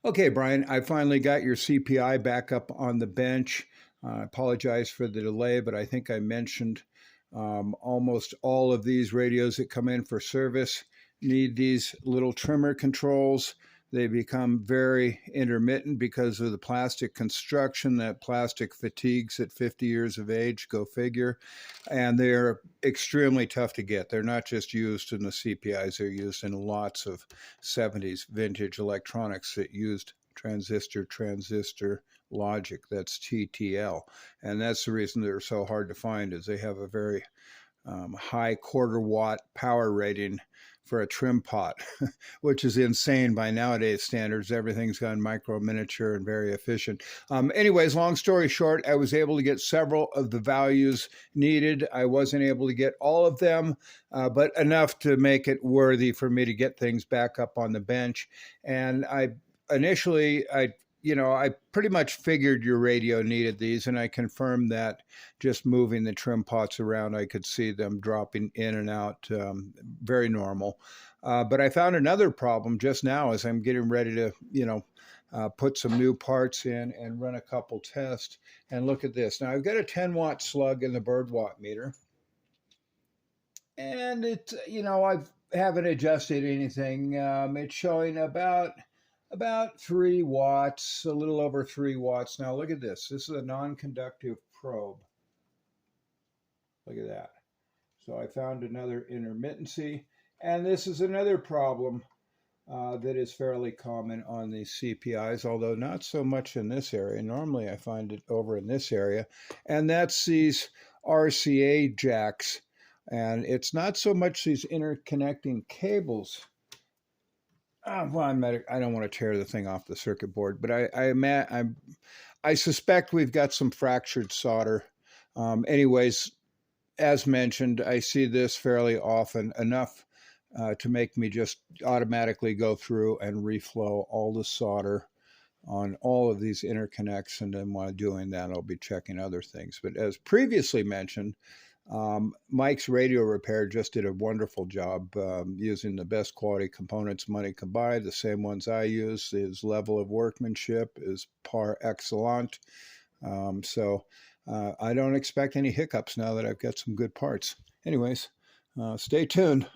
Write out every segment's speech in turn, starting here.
Okay, Brian, I finally got your CPI back up on the bench. I apologize for the delay, but I think I mentioned almost all of these radios that come in for service need these little trimmer controls. They become very intermittent because of the plastic construction. That plastic fatigues at 50 years of age, go figure. And they're extremely tough to get. They're not just used in the CPIs, they're used in lots of 70s vintage electronics that used transistor logic. That's TTL. And that's the reason they're so hard to find, is they have a very high quarter watt power rating for a trim pot, which is insane by nowadays standards. Everything's gone micro miniature and very efficient. Anyways, long story short, I was able to get several of the values needed. I wasn't able to get all of them, but enough to make it worthy for me to get things back up on the bench. And I pretty much figured your radio needed these, and I confirmed that just moving the trim pots around, I could see them dropping in and out, very normal. But I found another problem just now as I'm getting ready to, put some new parts in and run a couple tests. And look at this. Now I've got a 10-watt slug in the bird watt meter, and I haven't adjusted anything. It's showing about 3 watts, a little over 3 watts. Now look at this. This is a non-conductive probe. Look at that. So I found another intermittency, and this is another problem that is fairly common on these CPIs, although not so much in this area. Normally I find it over in this area, and that's these RCA jacks. And it's not so much these interconnecting cables. Well, I don't want to tear the thing off the circuit board, but I suspect we've got some fractured solder. Anyways, as mentioned, I see this fairly often, enough to make me just automatically go through and reflow all the solder on all of these interconnects. And then while doing that, I'll be checking other things. But as previously mentioned, Mike's Radio Repair just did a wonderful job using the best quality components money can buy, the same ones I use. His level of workmanship is par excellent. So I don't expect any hiccups now that I've got some good parts. Anyways, stay tuned.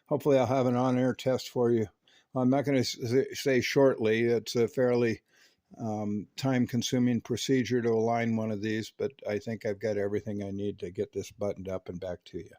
Hopefully I'll have an on-air test for you. I'm not going to say shortly. It's a fairly time-consuming procedure to align one of these, but I think I've got everything I need to get this buttoned up and back to you.